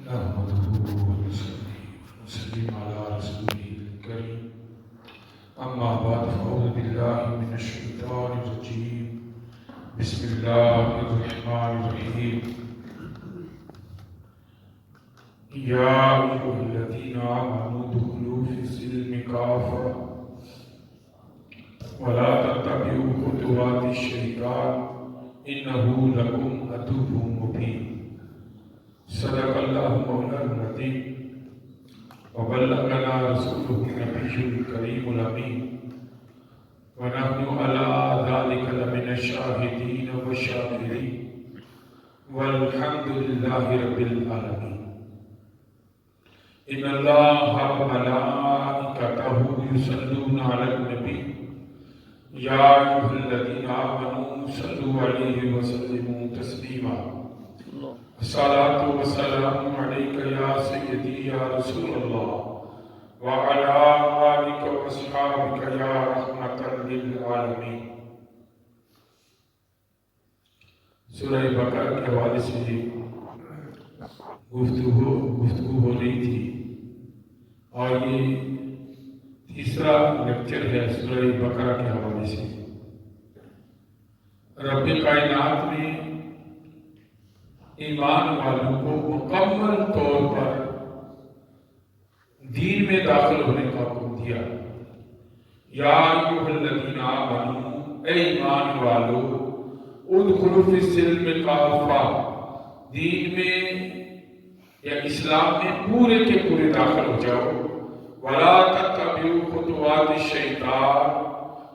نحمده ونصلي على رسوله الكريم أما بعد فأعوذ بالله من الشيطان الرجيم بسم الله الرحمن الرحيم يا أيها الذين آمنوا ادخلوا في السلم كافة ولا تتبعوا خطوات الشيطان إنه لكم عدو مبين صدق الله مولانا العظيم وبلغنا رسوله النبي الكريم الأمين ونحن على ذلك لمن الشاهدين والشاكرين والحمد لله رب العالمين. إن الله وملائكته يصلون على النبي يا أيها الذين آمنوا صلوا عليه وسلموا تسليما. الصلاة والسلام عليك يا سيدي يا رسول الله وعلى آلك وأصحابك يا رحمة للعالمين. سورہ بقرہ کے حوالے سے گفتگو ہو رہی تھی اور یہ تیسرا لیکچر ہے سورہ بقرہ کے حوالے سے. رب کائنات نے ایمان والوں کو مکمل طور پر دین میں داخل ہونے کا حکم دیا. یا ایھا الذین آمنوا، اے ایمان والو، ادخلوا فی السلم کافہ، دین میں یا اسلام میں پورے کے پورے داخل ہو جاؤ. ولا تتبعوا خطوات الشیطان،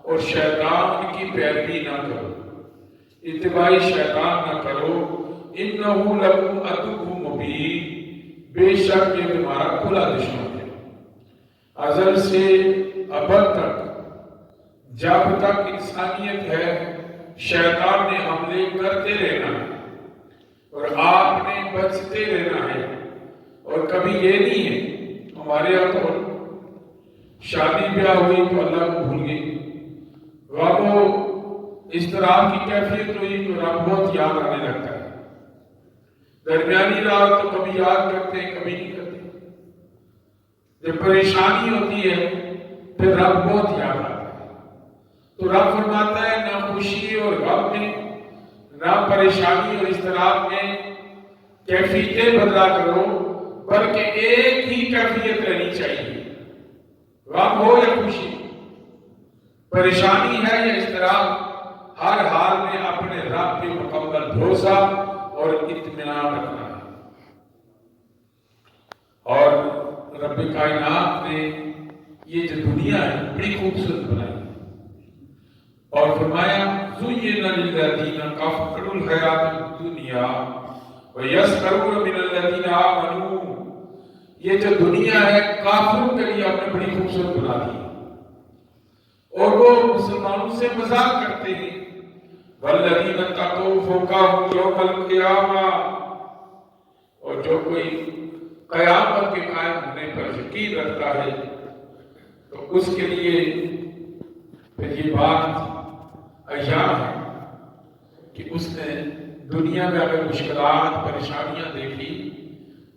اور شیطان کی پیروی نہ کرو، اتباع شیطان نہ کرو. انہو لکم عدو مبین، بے شک یہ تمہارا کھلا دشمن ہے. ازل سے ابد تک جب تک انسانیت ہے شیطان نے حملے کرتے رہنا ہے اور آپ نے بچتے رہنا ہے. اور کبھی یہ نہیں ہے ہمارے یہاں تو شادی بیاہ ہوئی تو اللہ کو بھول گئی، غم و اضطراب کی کیفیت ہوئی تو رب بہت یاد آنے لگتا ہے. درمیانی رات تو کبھی یاد کرتے ہیں کبھی نہیں کرتے. جب پریشانی ہوتی ہے پھر رب بہت یاد آتا ہے. تو رب فرماتا ہے نہ خوشی اور غم میں، نہ پریشانی اور اضطراب میں کیفیتیں بدلا کرو، بلکہ ایک ہی کیفیت رہنی چاہیے. غم ہو یا خوشی، پریشانی ہے یا اضطراب، ہر حال میں اپنے رب پہ مکمل بھروسہ اور اطمینان رکھنا ہے. اور رب کائنات نے یہ جو دنیا ہے بڑی خوبصورت بنائی اور فرمایا زُيِّنَ لِلَّذِينَ كَفَرُوا الْحَيَاةُ الدُّنْيَا وَيَسْخَرُونَ مِنَ الَّذِينَ آمَنُوا. یہ جو دنیا ہے کافروں کے لیے آپ نے بڑی خوبصورت بنا دی اور وہ مسلمانوں سے مذاق کرتے ہیں. وَالَّذِينَ اتَّقَوْا فَوْقَهُمْ يَوْمَ الْقِيَامَةِ، اور جو کوئی قیامت کے قائم ہونے پر یقین رکھتا ہے تو اس کے لیے پھر یہ بات ایام ہے کہ اس نے دنیا میں اگر مشکلات پریشانیاں دیکھی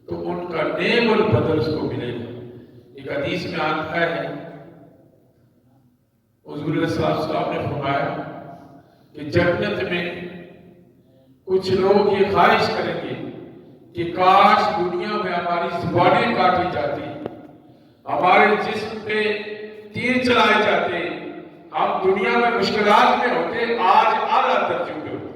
تو ان کا نعم البدل اس کو ملے گا. ایک حدیث میں آتا ہے حضور صلی اللہ علیہ وسلم نے فرمایا کہ جنت میں کچھ لوگ یہ خواہش کریں گے کہ کاش دنیا میں ہماری زبانیں کاٹی جاتی، ہمارے جسم پہ تیر چلائے جاتے، ہم دنیا میں مشکلات میں ہوتے، آج اعلیٰ درجے پہ ہوتے.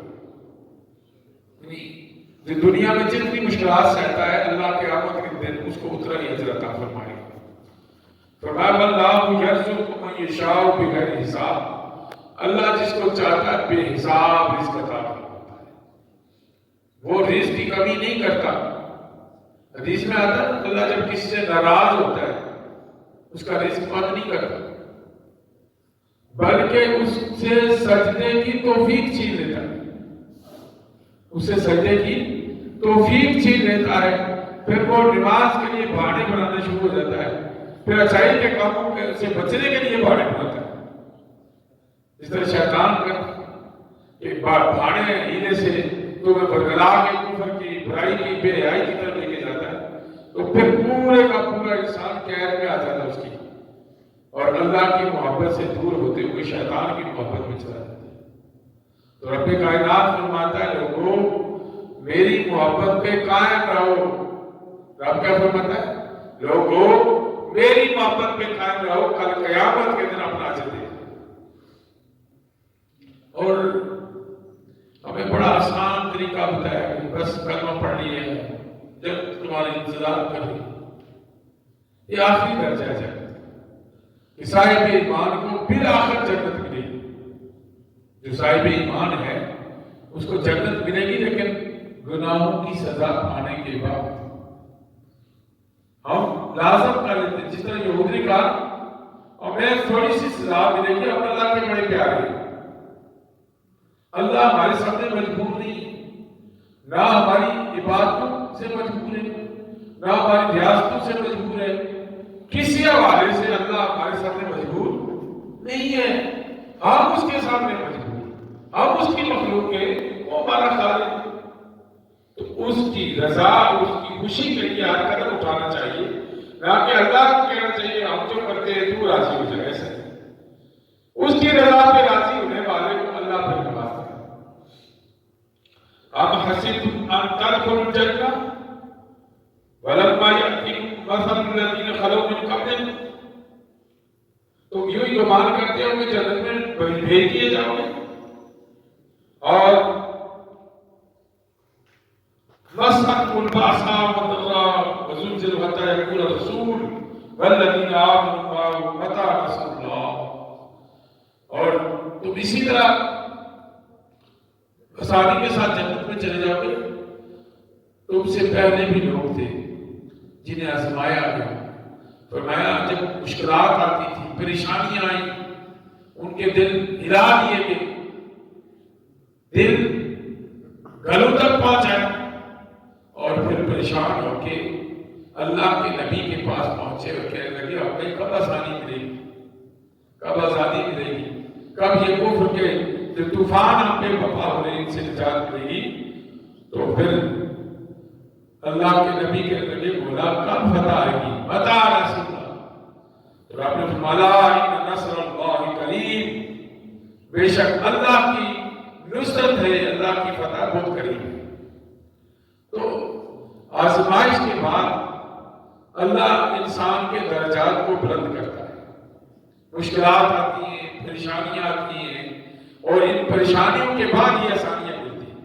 جو دنیا میں جتنی مشکلات سہتا ہے اللہ کے قیامت کے دن اس کو اتنا ہی اجر عطا فرمائے گا. فرمایا اللہ یرزق من یشاء بغیر حساب، اللہ جس کو چاہتا ہے بے حساب رزق عطا فرماتا ہے، وہ رزق کی کمی نہیں کرتا. حدیث میں آتا ہے اللہ جب کسی سے ناراض ہوتا ہے اس کا رزق بند نہیں کرتا بلکہ اس سے سجدے کی توفیق چھین لیتا ہے، اس سے سجدے کی توفیق چھین لیتا ہے. پھر وہ نماز کے لیے بہانے بنانا شروع ہو جاتا ہے، پھر اچھائی کے کاموں سے بچنے کے لیے بہانے بناتا ہے. اس طرح شیطان کرتا کہ بہانے ہیلے سے تمہیں برگلا کے کفر کی برائی کی بے حیائی کی طرف لے کے جاتا ہے. تو پھر پورے کا پورا انسان قید میں آ جاتا اس کی، اور اللہ کی محبت سے دور ہوتے ہوئے شیطان کی محبت میں چلا جاتا ہے۔ تو رب کائنات فرماتا ہے لوگوں میری محبت پہ قائم رہو۔ رب کیا فرماتا ہے؟ لوگوں میری محبت پہ قائم رہو، کل قیامت کے دن اپنا اجر دے۔ اور ہمیں بڑا آسان طریقہ بتایا کہ بس کلمہ پڑھ لیے جب تمہاری انتظار کر رہی، یہ آخری درجہ ہے کہ صاحب ایمان کو بالآخر جنت ملے گی۔ جو صاحب ایمان ہے اس کو جنت ملے گی، لیکن گناہوں کی سزا پانے کے بعد ہم لازم کر لیتے جس طرح یہود نے کہا اور میں تھوڑی سی سزا ملے گی، ہم اللہ کے بڑے پیارے ہیں، اللہ ہمارے سامنے مجبور نہیں ہے، نہ ہماری عبادتوں سے مجبور ہے، نہ ہماری ریاستوں سے مجبور ہے، کسی حوالے سے اللہ ہمارے سامنے مجبور نہیں ہے، ہم اس کے سامنے مجبور، ہم اس کی مخلوق ہے، وہ ہمارا خالق، تو اس کی رضا اس کی خوشی کے لیے ہر قدم اٹھانا چاہیے، نہ کہ اللہ کو کہنا چاہیے ہم جو کرتے ہیں تو راضی ہو جائے۔ ایسا اس کی رضا پہ راضی ہونے والے کو اللہ پہ نوازتا ہے۔ ام حسبتم ان تدخلوا الجنہ ولما یأتکم مثل الذین خلوا من قبلکم، تم یوں ہی گمان کرتے ہو کہ جنت میں بھیج دیے جاؤ گے، اور مسکم البأساء والضراء وزلزلوا حتى يقول الرسول والذین آمنوا معه متى نصر اللہ، اور تم اسی طرح آسانی کے ساتھ جنت میں چلے جاؤ گے۔ تم سے پہلے بھی لوگ تھے جنہیں آزمایا گیا، فرمایا جب مشکلات آتی تھی، پریشانیاں آئیں، ان کے دل ہلا دیے گئے، دل گلوں تک پہنچائے، اور پھر پریشان ہو کے اللہ کے نبی کے پاس پہنچے اور کہنے لگے ہمیں کب آسانی ملے گی، کب آزادی ملے گی، کب یہ کفر کے جو طوفان ہم پہ وفا ہو رہے ان سے نجات ملے گی۔ تو پھر اللہ کے نبی کہنے لگے بولا کب فتح آئے گی، متى نصر اللہ، تو آپ نے فرمایا ان نصر اللہ قریب، بے شک اللہ کی نصرت ہے، اللہ کی فتح بہت قریب ہے۔ تو آزمائش کے بعد اللہ انسان کے درجات کو بلند کرتا ہے، مشکلات آتی ہیں، پریشانیاں آتی ہیں، اور ان پریشانیوں کے بعد یہ آسانیاں ملتی ہیں،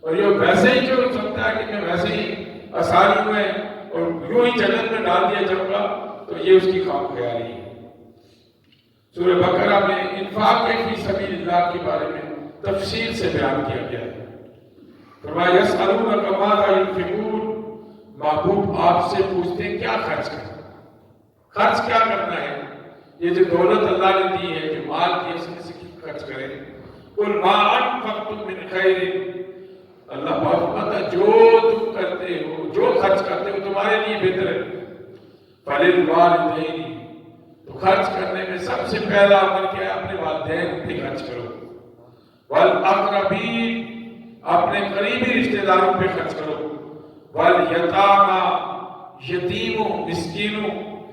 اور یہ ویسے ہی جو سمجھتا ہے کہ میں ویسے ہی آسانی میں اور یوں ہی جنت میں ڈال دیا جاؤں گا، تو یہ اس کی خام خیالی ہے۔ سورہ بقرہ میں انفاق فی سبیل اللہ کے بارے میں تفصیل سے بیان کیا گیا ہے۔ فرمایا یسألونک ماذا ينفقون، محبوب آپ سے پوچھتے ہیں کیا خرچ کرنا، خرچ کیا کرنا ہے، یہ جو دولت اللہ نے دی ہے، جو مال کی اس میں سے خرچ کریں، قل ما انفقتم من خیر، اللہ پاک فرماتا ہے جو تم کرتے ہو، جو خرچ کرتے ہو تمہارے لیے بہتر ہے، فللوالدین، تو خرچ کرنے میں سب سے پہلا عمل کیا ہے، اپنے والدین پہ خرچ کرو، والاقربین، اپنے قریبی رشتہ داروں پہ خرچ کرو، والیتامی، یتیموں مسکینوں،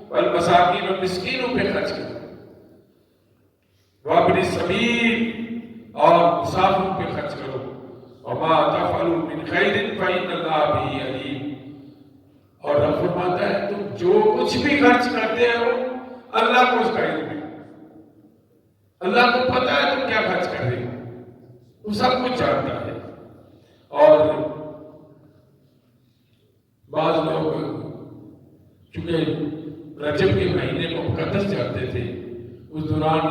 والمساکین مسکینوں پہ خرچ کرو، وابن السبیل، اور مسافروں پہ خرچ کرو، وما تفعلوا من خیر فإن اللہ بہ علیم، اور رب فرماتا ہے تم جو کچھ بھی خرچ کرتے ہو اللہ کو اس کا علم ہے، اللہ کو پتہ ہے تم کیا خرچ کر رہے ہو، وہ سب کچھ جانتا ہے۔ اور بعض لوگ چونکہ رجب کے مہینے کو مقدس جانتے تھے، اس دوران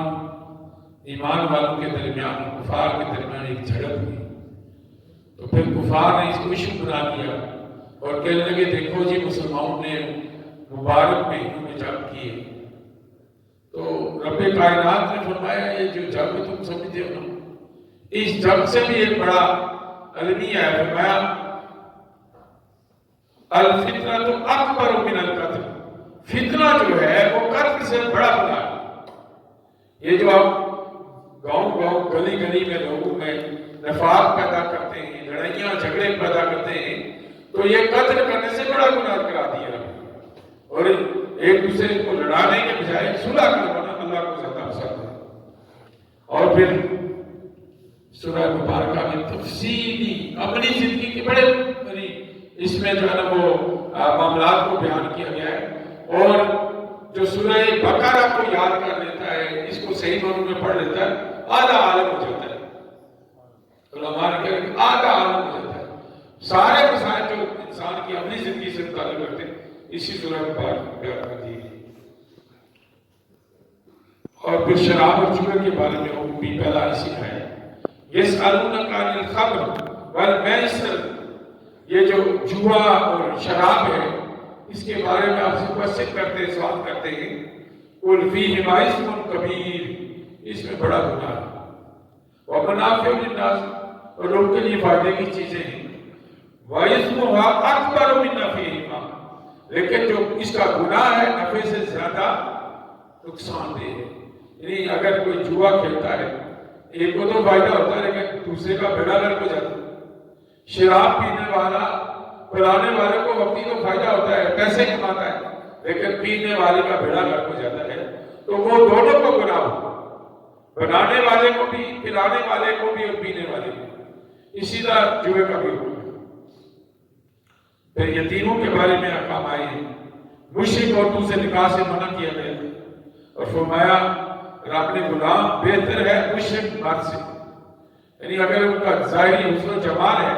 ایمان والوں کے درمیان کفار کے درمیان ایک جھڑپ ہوئی، تو پھر کفار نے اس کو ایشو بنا دیا اور کہنے لگے دیکھو جی مسلمانوں نے مبارک مہینوں میں جنگ کی ہے، تو رب کائنات نے فرمایا یہ جو جنگ تم سمجھتے ہو نا، اس جنگ سے بھی ایک بڑا المیہ ہے، فرمایا الفتنہ اکبر من القتل، فتنہ جو ہے وہ قتل سے بڑا گناہ ہے۔ یہ جو آپ گاؤں گاؤں گلی گلی میں لوگوں میں نفاق پیدا کرتے ہیں، لڑائیاں جھگڑے پیدا کرتے ہیں، تو یہ قتل کرنے سے بڑا گناہ قرار دیا۔ اور ایک دوسرے کو لڑانے کے بجائے صلح کروانا اللہ کو زیادہ پسند ہے۔ اور پھر سورہ مبارکہ میں تفصیلی اپنی زندگی کے بڑے اس میں جو ہے نا وہ معاملات کو بیان کیا گیا ہے۔ اور جو سورہ بقرہ کو یاد کر لیتا ہے، اس کو صحیح معنوں میں پڑھ لیتا ہے، آدھا عالم ہو جاتا ہے۔ علماء نے کہا کہ آدھا عالم ہو جاتا ہے۔ سارے مسائل جو انسان کی اپنی زندگی سے تعلق رکھتے ہیں اسی سورہ مبارکہ میں بیان کر دی گئی۔ اور پھر شراب اور جوئے کے بارے میں وہ بھی پہلا اسی ہے، یسألونک عن الخمر والمیسر، یہ جو جوا اور شراب ہے اس کے بارے میں آپ سے کوشچن کرتے ہیں، سوال کرتے ہیں، قل فیہما اسم کبیر، اس میں بڑا گناہ ہے، ومنافع للناس، اور لوگوں کے لیے فائدے کی چیزیں ہیں، واسمھا اکبر من نفعہما، لیکن جو اس کا گناہ ہے نفع سے زیادہ نقصان دہ ہے۔ یعنی اگر کوئی جوا کھیلتا ہے ایک کو تو فائدہ ہوتا ہے لیکن دوسرے کا بیڑا گرک ہو جاتا ہے۔ شراب پینے والا پلانے والے کو وقتی تو فائدہ ہوتا ہے، پیسے کماتا ہے، لیکن پینے والے کا بیڑا گرک ہو جاتا ہے، تو وہ دونوں کو گناہ ہوگا، بنانے والے کو بھی، پلانے والے کو بھی اور پینے والے کو۔ اسی طرح جوئے کا بھی ہوگا۔ پھر یتیموں کے بارے میں احکام آئے ہیں، مشرک عورتوں سے نکاح سے منع کیا گیا اور فرمایا رب نے غلام بہتر ہے مشرک مرد سے، یعنی اگر ان کا ظاہری حسن و جمال ہے،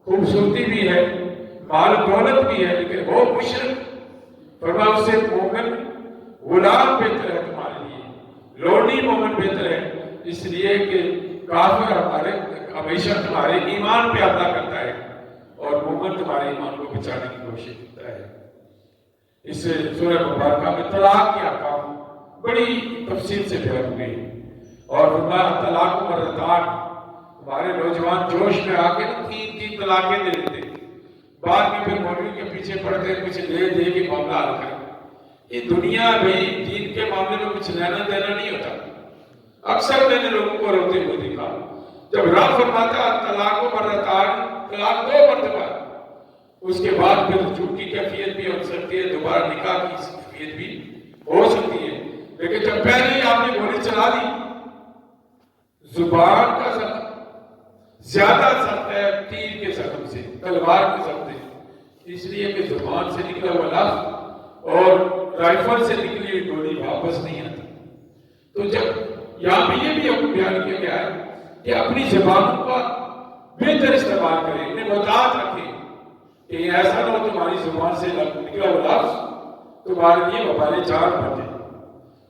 خوبصورتی بھی ہے، مال و دولت بھی ہے، لیکن وہ مشرک، فرمایا اس سے مومن غلام بہتر ہے تمہارے لیے، لوڑی مومن بہتر ہے، اس لیے کہ کافر ہمارے ہمیشہ تمہارے ایمان پہ حملہ کرتا ہے اور مومن تمہارے ایمان کو بچانے کی کوشش کرتا ہے۔ اس سورہ مبارکہ میں طلاق کے احکام بڑی تفصیل سے بیان ہوئے اور فرمایا طلاق مرتان، ہمارے نوجوان جوش میں آ کے تین طلاقیں دے دیتے، بعد میں پھر مولوی کے پیچھے پڑتے کچھ لے دے کے معاملہ حل کریں۔ یہ دنیا بھی دین کے معاملے میں کچھ لینا دینا نہیں ہوتا۔ اکثر میں نے لوگوں کو روتے ہوئے دیکھا، جب رب فرماتا طلاق مرتان، طلاق 2 مرتبہ، اس کے بعد پھر جھوٹ کی کیفیت بھی ہو سکتی ہے، دوبارہ نکاح کی کیفیت بھی ہو سکتی ہے، لیکن جب پہلے ہی آپ نے گولی چلا دی، زبان کا زخم زیادہ سخت ہے تیر کے زخم سے، تلوار کے زخم سے، اس لیے کہ زبان سے نکلا ہوا لفظ اور رائفل سے نکلی ہوئی گولی واپس نہیں آتی۔ تو جب یہاں بھی یہ بھی حکم بیان کیا گیا ہے کہ اپنی زبانوں کا بہتر استعمال کریں، انہیں محتاط رکھیں کہ ایسا نہ ہو تمہاری زبان سے نکلا ہوا لفظ تمہارے لیے وبال جان بن جائے۔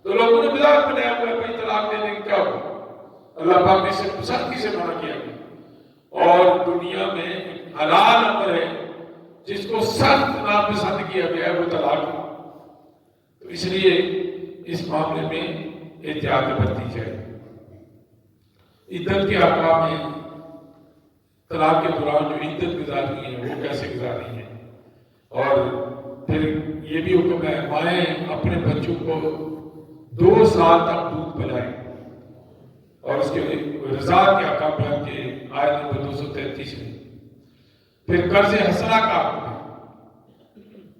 تو لوگوں نے مذاق بنایا ہوا ہے بھائی طلاق دینے کا کیا ہوگا، اللہ پاک نے اسے سختی سے منع کیا گیا، اور دنیا میں حلال امر ہے جس کو سخت ناپسند کیا گیا ہے وہ طلاق ہے، تو اس لیے اس معاملے میں احتیاط برتی جائے۔ عدت کے احکام میں طلاق کے دوران جو عدت گزارنی ہے وہ کیسے گزارنی ہے، اور پھر یہ بھی حکم ہے مائیں اپنے بچوں کو 2 سال تک دودھ پلائیں، اور اس کے رضا کے احکام بیان کے آیت نمبر 233 میں۔ پھر قرض حسنہ کا حکم ہے،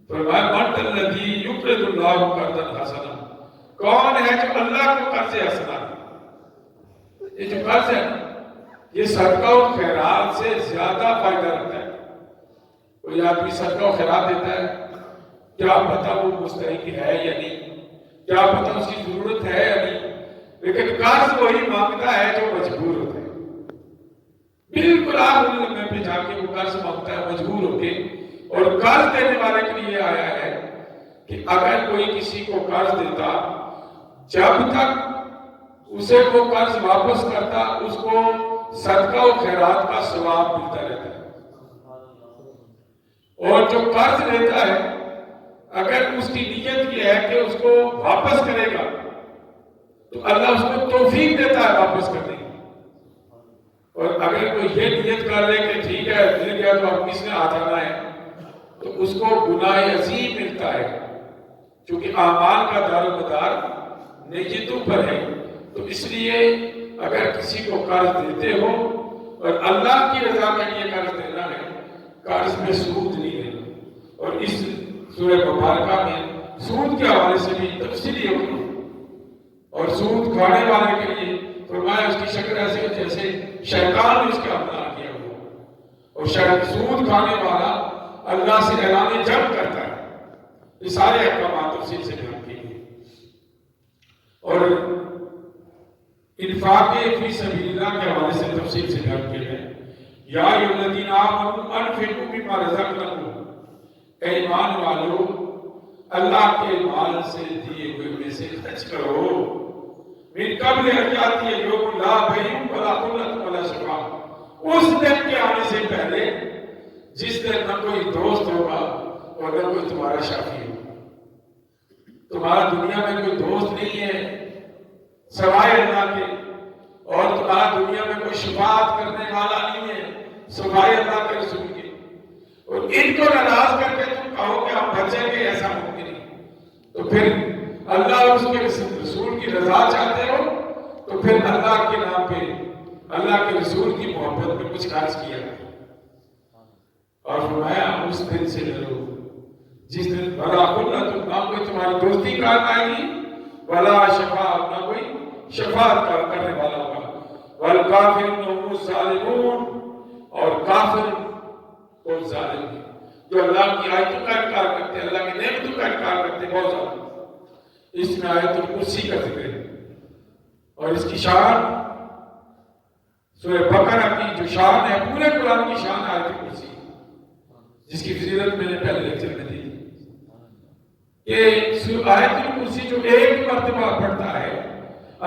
فرمایا من الذی یقرض اللہ قرضا حسنا، کون ہے جو اللہ کو قرض حسنہ دے؟ یہ جو قرض ہے یہ صدقہ و خیرات سے زیادہ فائدہ رکھتا ہے۔ کوئی آدمی صدقہ و خیرات دیتا ہے، کیا پتہ وہ مستحق ہے یا نہیں، کیا پتہ اس کی ضرورت ہے یا نہیں، لیکن قرض وہی مانگتا ہے جو مجبور ہوتا ہے، بالکل آخری لمحے پہ جا کے وہ قرض مانگتا ہے مجبور ہو کے، اور قرض دینے والے کے لیے آیا ہے کہ اگر کوئی کسی کو قرض دیتا، جب تک اسے وہ قرض واپس کرتا اس کو صدقہ و خیرات کا ثواب ملتا رہتا ہے، اور جو قرض لیتا ہے اگر اس کی نیت یہ ہے کہ اس کو واپس کرے گا تو اللہ اس کو توفیق دیتا ہے واپس کرنے کی، اور اگر کوئی یہ نیت کر لے کہ ٹھیک ہے مل گیا تو اب کس نے آ جانا ہے تو اس کو گناہ عظیم ملتا ہے، کیونکہ اعمال کا دار و مدار نیتوں پر ہے۔ تو اس لیے اگر کسی کو قرض دیتے ہو اور اللہ کی رضا کے لیے قرض دینا ہے، قرض میں سود نہیں ہے، اور اس سورہ مبارکہ میں سود کے حوالے سے بھی تفصیلی حکم، اور سود کھانے والے کے لیے فرمایا اس کی شکل ایسے ہو جیسے شیطان نے اس کا اپنا کیا ہوا، اور شاید سود کھانے والا اللہ سے اعلان جنگ کرتا ہے۔ یہ سارے احکامات تفصیل سے بیان کیے گئے، اور انفاق فی سبیل اللہ کے حوالے سے تفصیل سے بیان کیے گئے۔ یا ایھا الذین آمنوا انفقوا مما رزقناکم، اے ایمان والو اللہ کے مال سے دیے ہوئے میں سے خرچ کرو، من قبل ان یاتی یوم لا بیع ولا خلۃ ولا شفاعۃ، اس دن کے آنے سے پہلے جس دن نہ کوئی دوست ہوگا اور نہ کوئی تمہارا شافی ہوگا۔ تمہارا دنیا میں کوئی دوست نہیں ہے سوائے اللہ کے، اور تمہارا دنیا میں کوئی شفاعت کرنے والا نہیں ہے سوائے اللہ کے رسول کے، اور ان کو ناراض کر کے تم کہو کہ ہم بچیں گے، ایسا ممکن نہیں۔ تو پھر اللہ اور اس کے رسول کی رضا چاہتے ہو تو پھر اللہ کے نام پہ اللہ کے رسول کی محبت میں کچھ خرچ کیا، اور فرمایا اس دن سے ڈرو جس دن ولا خلۃ، نہ کوئی تمہاری دوستی کام آئے گی، ولا شفاعت، نہ کوئی شفاعت کرنے والا ہوگا، والکافرون هم الظالمون، اور کافر اور ظالم ہیں جو اللہ کی آیتوں کا انکار کرتے ہیں، اللہ کی نعمتوں کا انکار کرتے ہیں، بہت ظالم۔ اس میں آیت الکرسی کا ذکر ہے، اور اس کی شان سورہ بقرہ کی جو شان ہے، پورے قرآن کی شان آیت الکرسی، جس کی فضیلت میں نے پہلے لیکچر میں دی کہ آیت الکرسی جو ایک مرتبہ پڑھتا ہے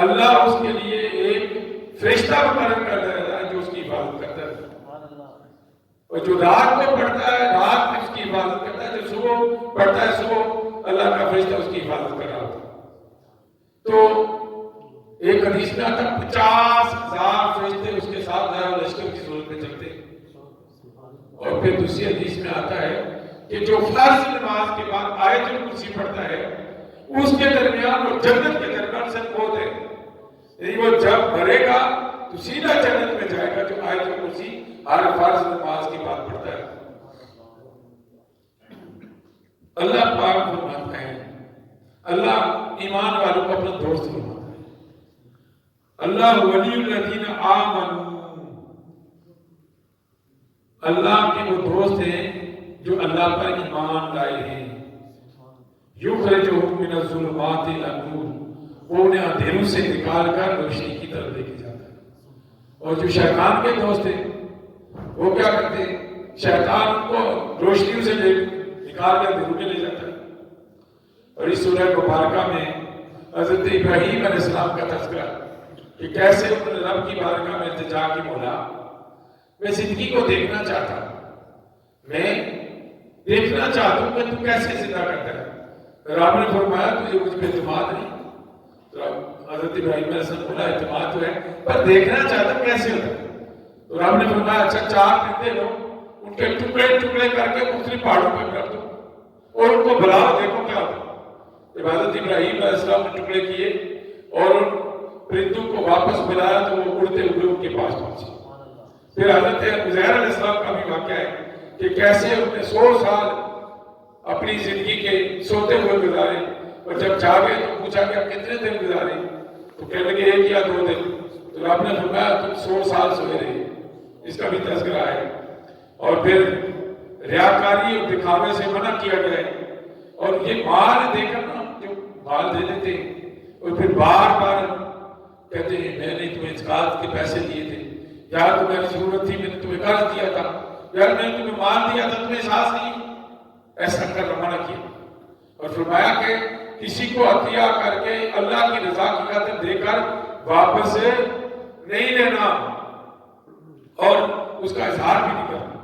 اللہ اس کے لیے ایک فرشتہ مقرر کر دیتا ہے جو اس کی حفاظت کرتا ہے، اور جو رات کو پڑھتا ہے رات میں اس کی حفاظت کرتا ہے، جو صبح پڑھتا ہے صبح اللہ کا فرشتہ اس کی حفاظت کر رہا ہوتا ہے۔ تو ایک حدیث میں آتا 50,000 فرشتے اس کے ساتھ لشکر کی صورت میں چلتے ہیں، اور پھر دوسری حدیث میں آتا ہے کہ جو فرض نماز کے بعد آیت الکرسی پڑھتا ہے اس کے درمیان اور جنت کے درمیان سے بہت ہے، یعنی وہ جب مرے گا تو سیدھا جنت میں جائے گا جو آیت الکرسی ہر فرض نماز کے بعد پڑھتا ہے۔ اللہ پاک فرماتا ہے، اللہ ایمان والوں کو اپنا دوست فرماتا ہے، اللہ ولی الذین آمنوا، اللہ کے وہ دوست ہیں جو اللہ پر ایمان لائے ہیں، یخرجہم من الظلمات الی النور، وہ انہیں اندھیروں سے نکال کر روشنی کی طرف لے کے جاتا ہے۔ اور جو شیطان کے دوست ہیں وہ کیا کرتے ہیں، شیطان کو روشنیوں سے نکال کر اندھیروں میں لے جاتا ہے۔ اور اس سورہ مبارکہ میں حضرت ابراہیم علیہ السلام کا تذکرہ کہ کیسے انہوں نے رب کی بارگاہ میں التجا کی، مولا میں زندگی کو دیکھنا چاہتا ہوں، میں دیکھنا چاہتا ہوں کہ تو کیسے زندہ کرتا ہے۔ رب نے فرمایا تجھے مجھ پہ اعتماد نہیں، تو حضرت ابراہیم علیہ السلام بولا اعتماد تو ہے پر دیکھنا چاہتا ہوں کیسے ہوتا ہے۔ تو رب نے فرمایا اچھا 4 پرندے لو، ان کے ٹکڑے ٹکڑے کر کے مختلف پہاڑوں پہ کر دو اور ان کو بلاؤ، دیکھو کیا ہوتا ہے۔ جب حضرت ابراہیم علیہ السلام نے ٹکڑے کیے اور ان پرندوں کو واپس بلایا تو وہ اڑتے ہوئے ان کے پاس پہنچے۔ پھر حضرت عزیر علیہ السلام کا بھی واقعہ ہے کہ کیسے انہوں نے 100 سال اپنی زندگی کے سوتے ہوئے گزارے، اور جب جاگے تو پوچھا کہ آپ کتنے دن گزارے، تو کہنے لگے 1 یا 2 دن۔ تو رب نے فرمایا تم 100 سال سوئے رہے، اس کا بھی تذکرہ ہے۔ اور پھر ریاکاری اور دکھاوے سے منع کیا گیا ہے، اور یہ مال دے کر نا جو مال دے دیتے اور پھر بار بار کہتے ہیں میں نے تمہیں زکات کے پیسے دیے تھے، یار تمہیں ضرورت تھی میں نے تمہیں قرض دیا تھا، یار میں نے تمہیں مال دیا تھا تمہیں احساس نہیں، ایسا کرنا منع کیا۔ اور فرمایا کہ کسی کو عطیہ کر کے اللہ کی رضا کی خاطر دے کر واپس نہیں لینا اور اس کا اظہار بھی نہیں کرنا۔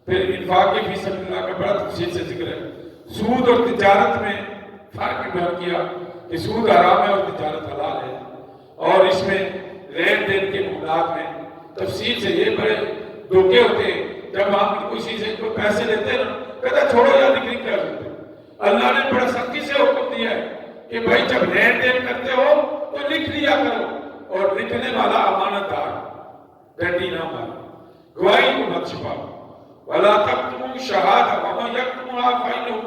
پھر انفاق فی سبیل اللہ کا بڑا تفصیل سے ذکر ہے۔ سود اور تجارت میں فرق بیان کیا کہ سود حرام ہے اور تجارت حلال ہے، اور اس میں لین دین کے معاملات میں تفصیل سے یہ بڑے دھوکے ہوتے ہیں۔ جب آپ کوئی چیز کو پیسے لیتے ہیں نا کہتا چھوڑو یا لکھ کیا کرتے، اللہ نے بڑا سختی سے حکم دیا ہے کہ بھائی جب لین دین کرتے ہو تو لکھ لیا کرو، اور لکھنے والا امانت دار، ڈنڈی نہ مارو، گواہی کو مت چھپاؤ، وَلَا تَكْتُمُوا الشَّهَادَةَ وَمَن يَكْتُمْهَا فَإِنَّهُ